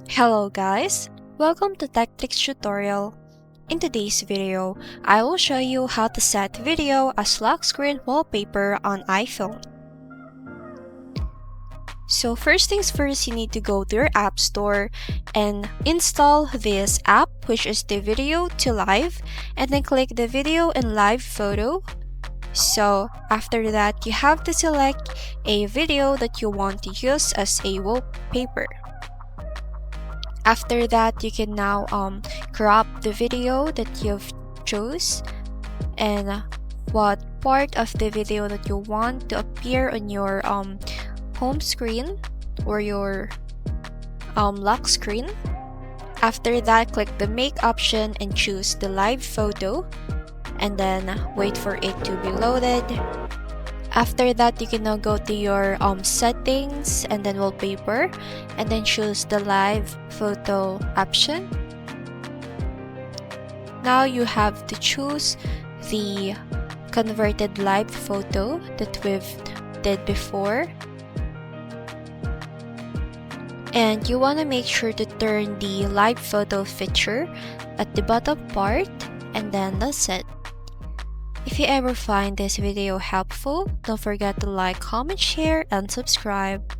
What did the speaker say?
Hello guys, welcome to TechTricks tutorial. In today's video, I will show you how to set video as lock screen wallpaper on iPhone. So first things first, you need to go to your app store and install this app, which is the Video to Live, and then click the video and live photo. So after that, you have to select a video that you want to use as a wallpaper. After that, you can now crop the video that you've chose and what part of the video that you want to appear on your home screen or your lock screen. After that, click the make option and choose the live photo and then wait for it to be loaded. After that, you can now go to your settings and then wallpaper and then choose the live photo option. Now you have to choose the converted live photo that we've did before. And you want to make sure to turn the live photo feature at the bottom part, and then that's it. If you ever find this video helpful, don't forget to like, comment, share, and subscribe.